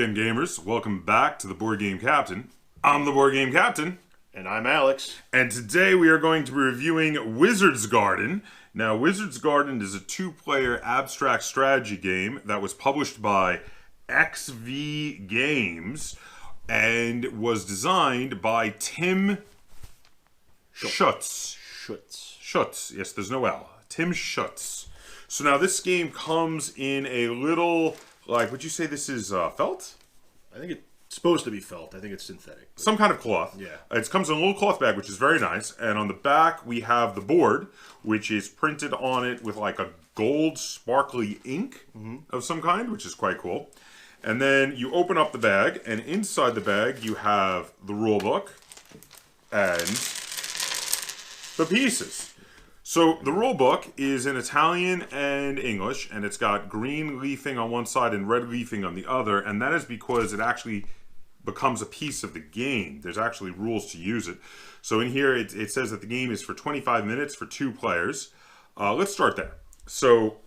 again, gamers. Welcome back to the Board Game Captain. I'm the Board Game Captain. And I'm Alex. And today we are going to be reviewing Wizard's Garden. Now, Wizard's Garden is a two-player abstract strategy game that was published by XV Games and was designed by Tim Schutz. Schutz. Yes, there's no L. Tim Schutz. So now this game comes in a little, would you say this is felt? I think it's supposed to be felt. I think it's synthetic. Some kind of cloth. Yeah. It comes in a little cloth bag, which is very nice. And on the back, we have the board, which is printed on it with like a gold sparkly ink of some kind, which is quite cool. And then you open up the bag, and inside the bag, you have the rule book and the pieces. So the rule book is in Italian and English, and it's got green leafing on one side and red leafing on the other, and that is because it actually becomes a piece of the game. There's actually rules to use it. So in here, it says that the game is for 25 minutes for 2 players. Let's start there. So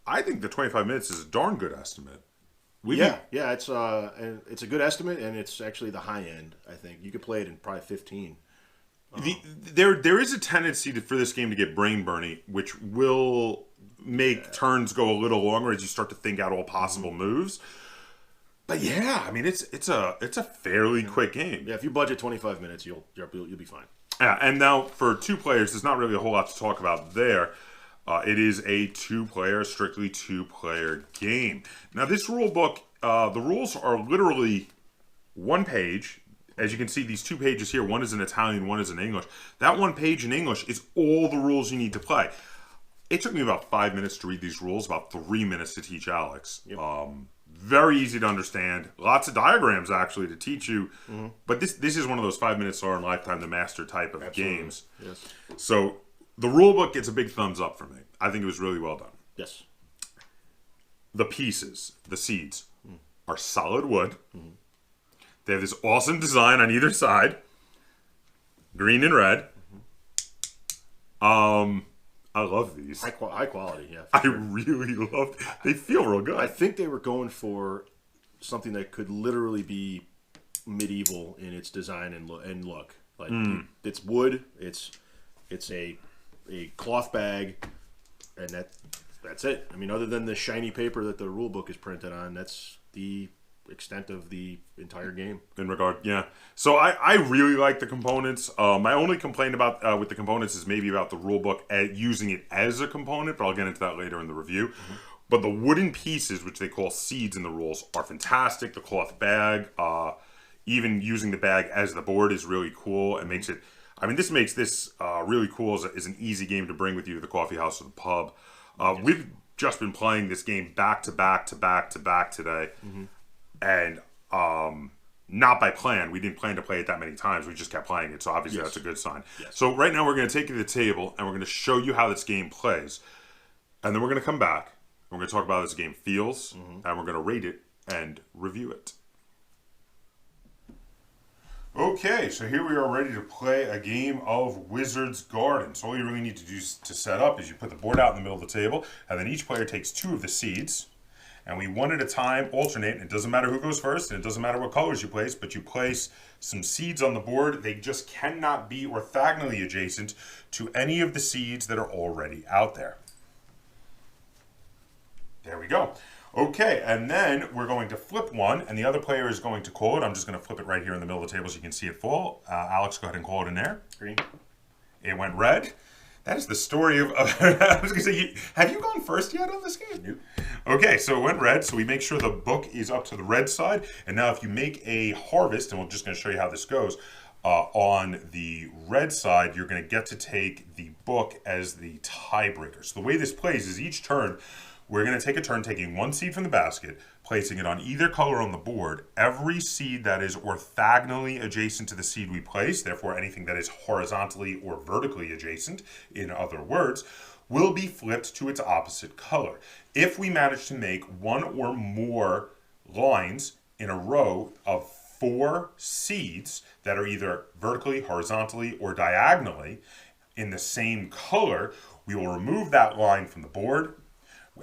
I think the 25 minutes is a darn good estimate. Yeah, it's a good estimate, and it's actually the high end, I think. You could play it in probably 15. There is a tendency for this game to get brain burny, which will make turns go a little longer as you start to think out all possible moves. But yeah, I mean it's a fairly quick game. Yeah, if you budget 25 minutes, you'll be fine. Yeah, and now for 2 players, there's not really a whole lot to talk about there. It is a strictly 2-player game. Now this rule book, the rules are literally 1 page. As you can see, these 2 pages here, one is in Italian, one is in English. That 1 page in English is all the rules you need to play. It took me about 5 minutes to read these rules, about 3 minutes to teach Alex. Yep. Very easy to understand. Lots of diagrams, actually, to teach you. But this is one of those 5 minutes or in Lifetime to Master type of games. Yes. So the rule book gets a big thumbs up for me. I think it was really well done. Yes. The pieces, the seeds, are solid wood. They have this awesome design on either side, green and red. I love these. High quality, yeah. I really love them. They feel real good. I think they were going for something that could literally be medieval in its design and look. Like it's wood. It's a cloth bag, and that's it. I mean, other than the shiny paper that the rule book is printed on, that's the extent of the entire game. So I really like the components. My only complaint about with the components is maybe about the rule book using it as a component, but I'll get into that later in the review. But the wooden pieces, which they call seeds in the rules, are fantastic. The cloth bag, even using the bag as the board is really cool and makes it, this makes this really cool as an easy game to bring with you to the coffee house or the pub. We've just been playing this game back to back today. And not by plan. We didn't plan to play it that many times. We just kept playing it. So obviously that's a good sign. Yes. So right now we're going to take you to the table and we're going to show you how this game plays. And then we're going to come back. And we're going to talk about how this game feels. And we're going to rate it and review it. Okay, so here we are ready to play a game of Wizard's Garden. So all you really need to do to set up is you put the board out in the middle of the table. And then each player takes 2 of the seeds. And we one at a time alternate. It doesn't matter who goes first, and it doesn't matter what colors you place, but you place some seeds on the board. They just cannot be orthogonally adjacent to any of the seeds that are already out there. There we go. Okay, and then we're going to flip one, and the other player is going to call it. I'm just going to flip it right here in the middle of the table so you can see it fall. Alex, go ahead and call it in there. Green. It went red. That is the story of I was going to say, have you gone first yet on this game? Nope. Okay, so it went red, so we make sure the book is up to the red side. And now if you make a harvest, and we're just going to show you how this goes, on the red side, you're going to get to take the book as the tiebreaker. So the way this plays is each turn, we're going to take a turn taking 1 seed from the basket, placing it on either color on the board. Every seed that is orthogonally adjacent to the seed we place, therefore anything that is horizontally or vertically adjacent, in other words, will be flipped to its opposite color. If we manage to make 1 or more lines in a row of 4 seeds that are either vertically, horizontally, or diagonally in the same color, we will remove that line from the board.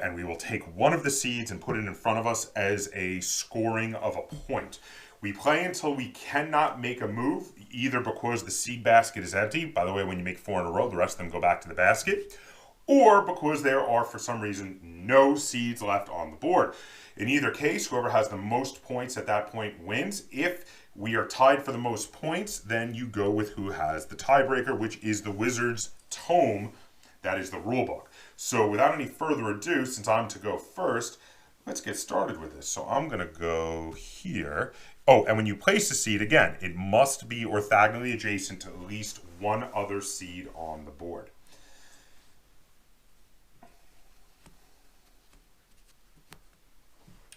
and we will take one of the seeds and put it in front of us as a scoring of a point. We play until we cannot make a move, either because the seed basket is empty. By the way, when you make 4 in a row, the rest of them go back to the basket. Or because there are, for some reason, no seeds left on the board. In either case, whoever has the most points at that point wins. If we are tied for the most points, then you go with who has the tiebreaker, which is the Wizard's Tome. That is the rule book. So without any further ado, since I'm to go first, let's get started with this. So I'm going to go here. Oh, and when you place a seed, again, it must be orthogonally adjacent to at least one other seed on the board.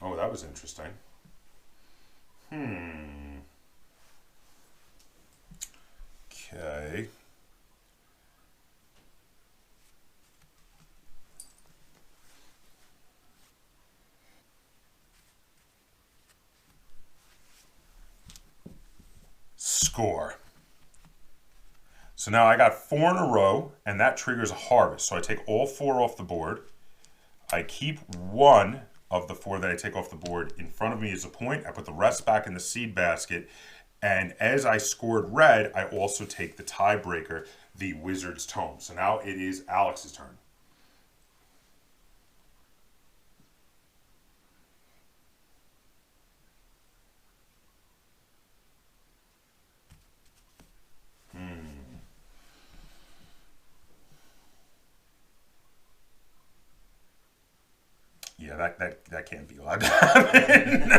Oh, that was interesting. Okay. Score. So now I got 4 in a row, and that triggers a harvest. So I take all 4 off the board. I keep 1 of the 4 that I take off the board in front of me as a point. I put the rest back in the seed basket. And as I scored red, I also take the tiebreaker, the Wizard's Tome. So now it is Alex's turn. Yeah, that can't be allowed to happen.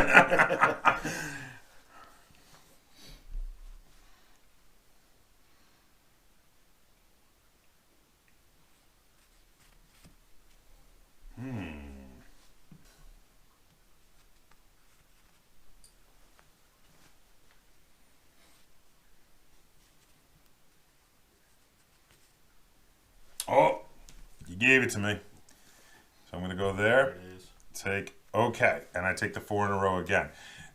Oh, you gave it to me. So I'm going to go there. Take, okay, and I take the 4 in a row again.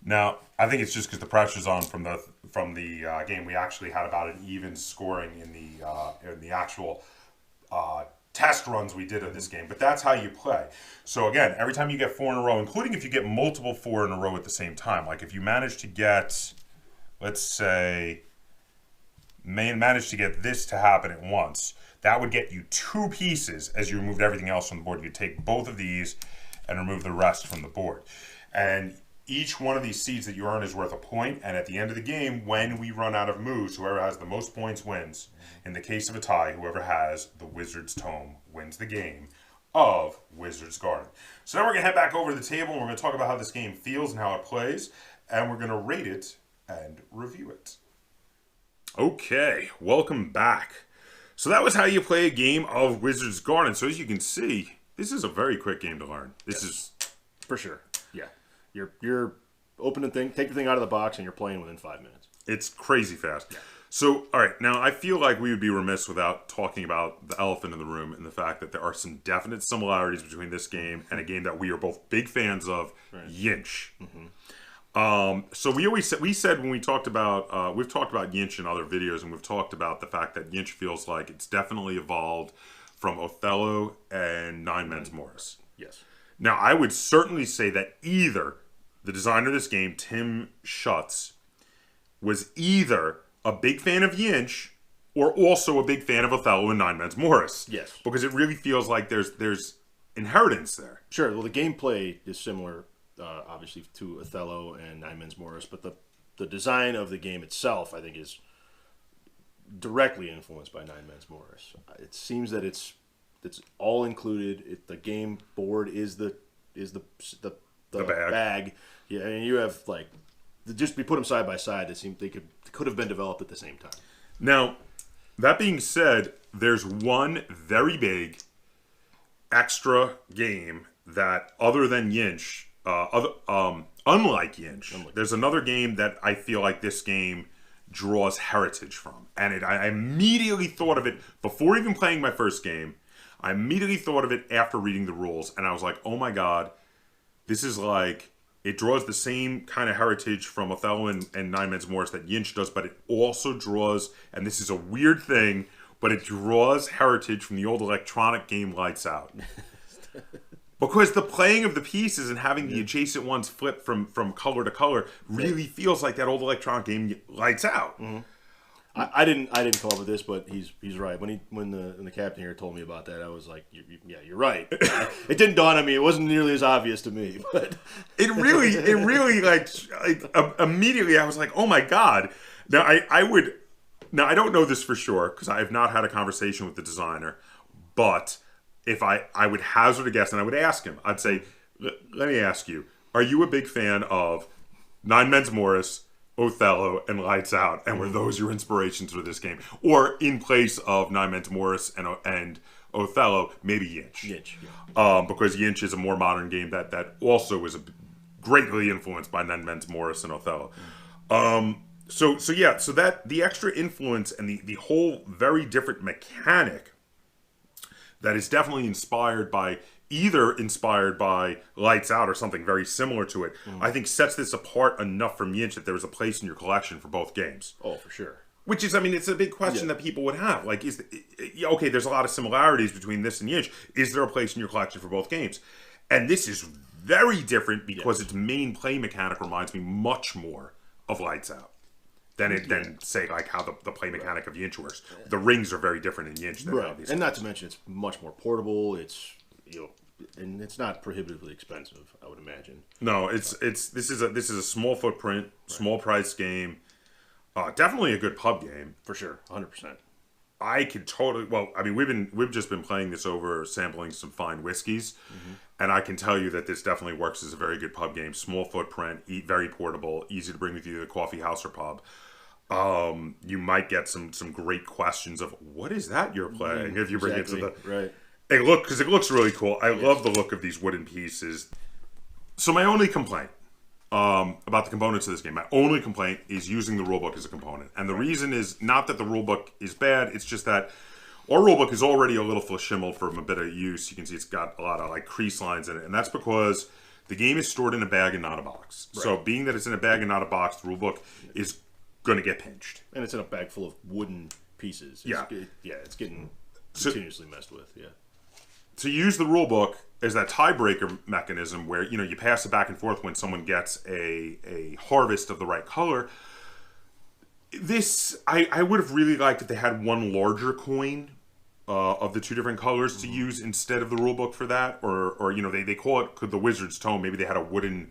Now, I think it's just because the pressure's on from the game. We actually had about an even scoring in the actual test runs we did of this game, but that's how you play. So again, every time you get 4 in a row, including if you get multiple 4 in a row at the same time, like if you manage to get, let's say, manage to get this to happen at once, that would get you 2 pieces as you removed everything else from the board. You take both of these and remove the rest from the board. And each one of these seeds that you earn is worth a point, and at the end of the game, when we run out of moves, whoever has the most points wins. In the case of a tie, whoever has the Wizard's Tome wins the game of Wizard's Garden. So now we're going to head back over to the table, and we're going to talk about how this game feels and how it plays, and we're going to rate it and review it. Okay, welcome back. So that was how you play a game of Wizard's Garden. So as you can see, this is a very quick game to learn. This is for sure. Yeah, you're open the thing, take the thing out of the box, and you're playing within 5 minutes. It's crazy fast. Yeah. So all right, now I feel like we would be remiss without talking about the elephant in the room and the fact that there are some definite similarities between this game and a game that we are both big fans of, right. Yinch. So we said when we talked about we've talked about Yinch in other videos, and we've talked about the fact that Yinch feels like it's definitely evolved from Othello and Nine Men's Morris. Yes. Now, I would certainly say that either the designer of this game, Tim Schutz, was either a big fan of Yinch or also a big fan of Othello and Nine Men's Morris. Yes. Because it really feels like there's inheritance there. Sure. Well, the gameplay is similar, obviously, to Othello and Nine Men's Morris, but the design of the game itself, I think, is directly influenced by Nine Men's Morris. It seems that it's all included. The game board is the bag. Yeah, and you have like just we put them side by side. It seemed they could have been developed at the same time. Now, that being said, there's one very big extra game that other than Yinch, unlike Yinch, there's another game that I feel like this game draws heritage from. And I immediately thought of it before even playing my first game. I immediately thought of it after reading the rules, and I was like, oh my god, this is like, it draws the same kind of heritage from Othello and Nine Men's Morris that Yinch does, but it also draws, and this is a weird thing, but it draws heritage from the old electronic game Lights Out. Because the playing of the pieces and having the adjacent ones flip from color to color really feels like that old electronic game Lights Out. I didn't come up with this, but he's right. When the captain here told me about that, I was like, yeah, you're right. It didn't dawn on me. It wasn't nearly as obvious to me, but it really immediately I was like, oh my god. Now I don't know this for sure because I have not had a conversation with the designer, but if I would hazard a guess and I would ask him, I'd say, let me ask you, are you a big fan of Nine Men's Morris, Othello, and Lights Out, and were those your inspirations for this game? Or in place of Nine Men's Morris and Othello, maybe Yinch. Because Yinch is a more modern game that also was greatly influenced by Nine Men's Morris and Othello. So that the extra influence and the whole very different mechanic that is definitely inspired by Lights Out or something very similar to it, I think sets this apart enough from Yinch that there is a place in your collection for both games. Oh, for sure. Which is, I mean, it's a big question that people would have. Like, okay, there's a lot of similarities between this and Yinch. Is there a place in your collection for both games? And this is very different because its main play mechanic reminds me much more of Lights Out than say like how the play mechanic of Yinch works. The rings are very different in Yinch than obviously. And not to mention it's much more portable. It's and it's not prohibitively expensive, I would imagine. No, this is a small footprint, small price game. Definitely a good pub game for sure, 100%. I could totally. Well, I mean, we've just been playing this over sampling some fine whiskeys, and I can tell you that this definitely works as a very good pub game. Small footprint, very portable, easy to bring with you to the coffee house or pub. You might get some great questions of what is that you're playing if you bring it to the right. Hey, look, because it looks really cool. I love the look of these wooden pieces. So my only complaint about the components of this game, my only complaint is using the rulebook as a component. And the reason is not that the rulebook is bad, it's just that our rulebook is already a little flashimmeled from a bit of use. You can see it's got a lot of like crease lines in it. And that's because the game is stored in a bag and not a box. Right. So being that it's in a bag and not a box, the rulebook is going to get pinched. And it's in a bag full of wooden pieces. It's getting continuously messed with, To use the rulebook as that tiebreaker mechanism where, you pass it back and forth when someone gets a harvest of the right color. This, I would have really liked if they had one larger coin of the two different colors to use instead of the rulebook for that. Or they call it the Wizard's Tome. Maybe they had a wooden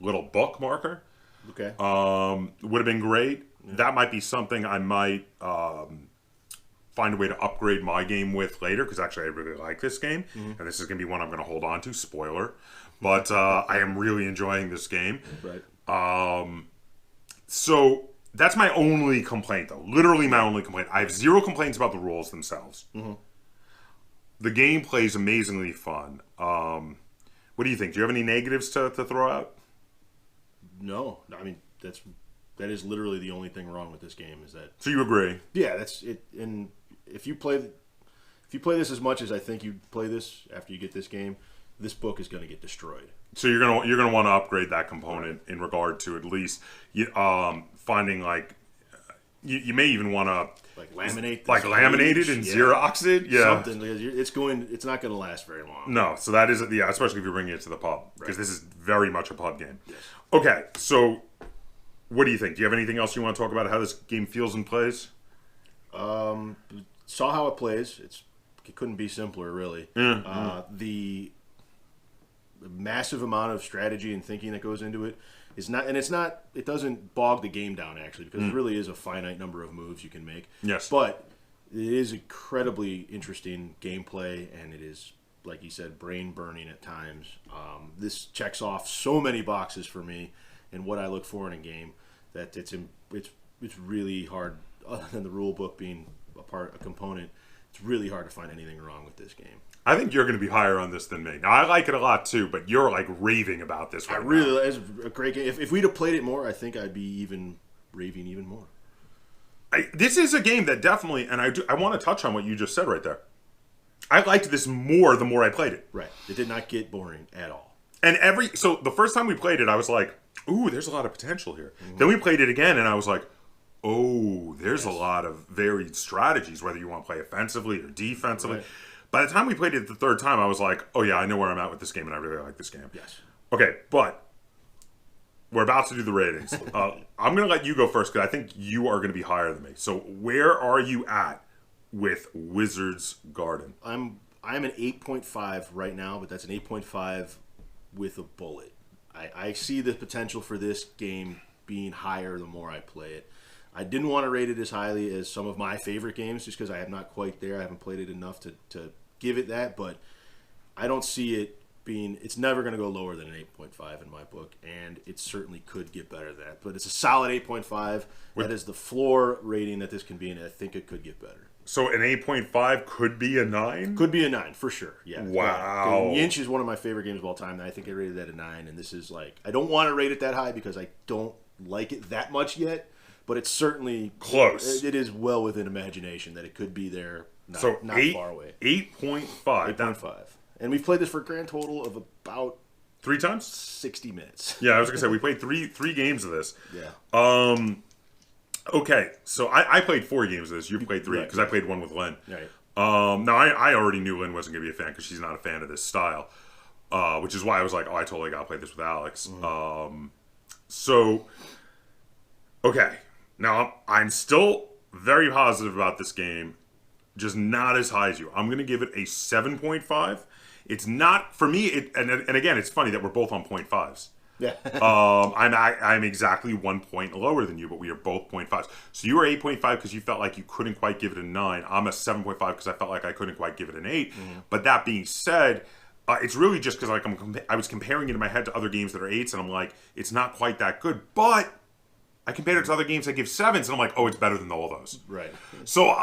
little book marker. Okay. Would have been great. Yeah. That might be something I might find a way to upgrade my game with later, because actually I really like this game, and this is going to be one I'm going to hold on to, spoiler, but I am really enjoying this game. Right. So that's my only complaint, though. Literally my only complaint. I have zero complaints about the rules themselves. The gameplay is amazingly fun. What do you think? Do you have any negatives to throw out? No. I mean, that is literally the only thing wrong with this game is that. So you agree? Yeah, that's it. And if you play this as much as I think you play this after you get this game, this book is going to get destroyed. So you're gonna want to upgrade that component in regard to at least finding like you may even want to laminate it and Xerox it, something. It's not going to last very long. No, so that is especially if you're bringing it to the pub, because this is very much a pub game. Yes. Okay, so. What do you think? Do you have anything else you want to talk about how this game feels and plays? Saw how it plays. It couldn't be simpler, really. The massive amount of strategy and thinking that goes into it is not, and it doesn't bog the game down actually, because it really is a finite number of moves you can make. Yes. But it is incredibly interesting gameplay, and it is, like you said, brain burning at times. This checks off so many boxes for me. And what I look for in a game, that it's really hard, other than the rule book being a component, it's really hard to find anything wrong with this game. I think you're going to be higher on this than me. Now, I like it a lot too, but you're like raving about this right now. It's a great game. If we'd have played it more, I think I'd be raving even more. This is a game that definitely, and I want to touch on what you just said right there. I liked this more the more I played it. Right. It did not get boring at all. And so the first time we played it, I was like, ooh, there's a lot of potential here. Then we played it again, and I was like, oh, there's a lot of varied strategies, whether you want to play offensively or defensively. Right. By the time we played it the third time, I was like, oh yeah, I know where I'm at with this game, and I really like this game. Yes. Okay, but we're about to do the ratings. I'm going to let you go first because I think you are going to be higher than me. So where are you at with Wizard's Garden? I'm an 8.5 right now, but that's an 8.5 with a bullet. I see the potential for this game being higher the more I play it. I didn't want to rate it as highly as some of my favorite games just because I am not quite there. I haven't played it enough to give it that, but I don't see it being, it's never going to go lower than an 8.5 in my book, and it certainly could get better than that. But it's a solid 8.5. That is the floor rating that this can be, and I think it could get better. So an 8.5 could be a 9? Could be a 9, for sure. Yeah. Wow. Yinch is one of my favorite games of all time, and I think I rated that a 9, and this is like, I don't want to rate it that high because I don't like it that much yet, but it's certainly close. It is well within imagination that it could be there, not far away. 8.5. 8.5. And we've played this for a grand total of about 3 times? 60 minutes. Yeah, I was going to say, we played three games of this. Yeah. Okay, so I played 4 games of this. You played 3, because I played 1 with Lynn. Right. Now, I already knew Lynn wasn't going to be a fan, because she's not a fan of this style. Which is why I was like, oh, I totally got to play this with Alex. So, okay. Now, I'm still very positive about this game, just not as high as you. I'm going to give it a 7.5. It's not, for me, and again, it's funny that we're both on 0.5s. Yeah. I'm exactly 1 point lower than you, but we are both 0.5s. So you were 8.5 because you felt like you couldn't quite give it a 9. I'm a 7.5 because I felt like I couldn't quite give it an 8. But that being said, it's really just because like I was comparing it in my head to other games that are 8s, and I'm like, it's not quite that good. But I compared it to other games that give 7s, and I'm like, oh, it's better than all those. Right. So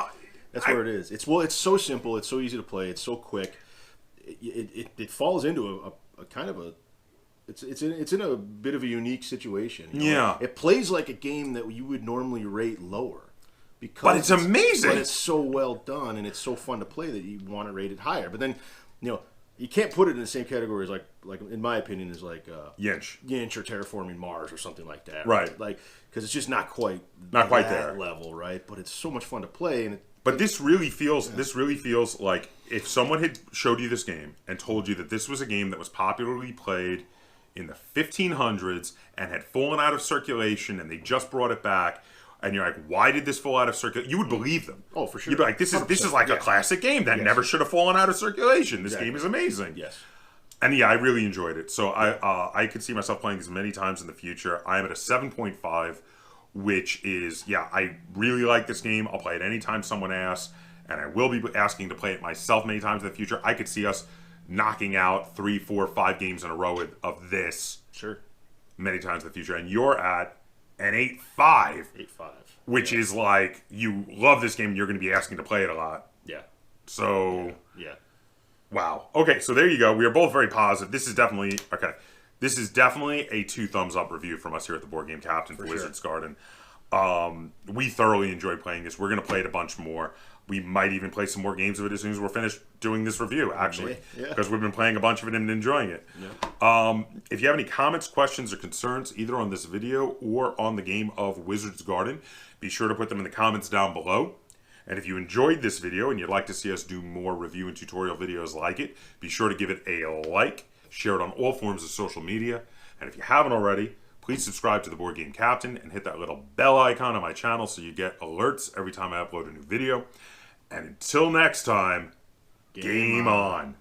that's where it is. It's so simple. It's so easy to play. It's so quick. It falls into a kind of a. It's in a bit of a unique situation. You know? Yeah. It plays like a game that you would normally rate lower. But it's amazing. But it's so well done, and it's so fun to play that you want to rate it higher. But then, you can't put it in the same category as like in my opinion, is like Yinch or Terraforming Mars or something like that. Right. Like, because it's just not quite that there level, right? But it's so much fun to play, and this really feels like if someone had showed you this game and told you that this was a game that was popularly played in the 1500s and had fallen out of circulation, and they just brought it back, and you're like, why did this fall out of circulation? You would believe them. Oh, for sure. You'd be like, this is like a classic game that never should have fallen out of circulation. This game is amazing. Yes. And yeah, I really enjoyed it. So I could see myself playing this many times in the future. I am at a 7.5, which is, I really like this game. I'll play it anytime someone asks, and I will be asking to play it myself many times in the future. I could see us knocking out 3, 4, 5 games in a row of this many times in the future. And you're at an 8.5. 8.5. Which is like, you love this game and you're going to be asking to play it a lot. Yeah. So. Yeah. Wow. Okay, so there you go. We are both very positive. This is definitely, a 2 thumbs up review from us here at the Board Game Kaptain for Wizard's Garden. We thoroughly enjoyed playing this. We're going to play it a bunch more. We might even play some more games of it as soon as we're finished doing this review, actually. Because we've been playing a bunch of it and enjoying it. Yeah. If you have any comments, questions, or concerns, either on this video or on the game of Wizard's Garden, be sure to put them in the comments down below. And if you enjoyed this video and you'd like to see us do more review and tutorial videos like it, be sure to give it a like, share it on all forms of social media, and if you haven't already, please subscribe to the Board Game Kaptain and hit that little bell icon on my channel so you get alerts every time I upload a new video. And until next time, game on.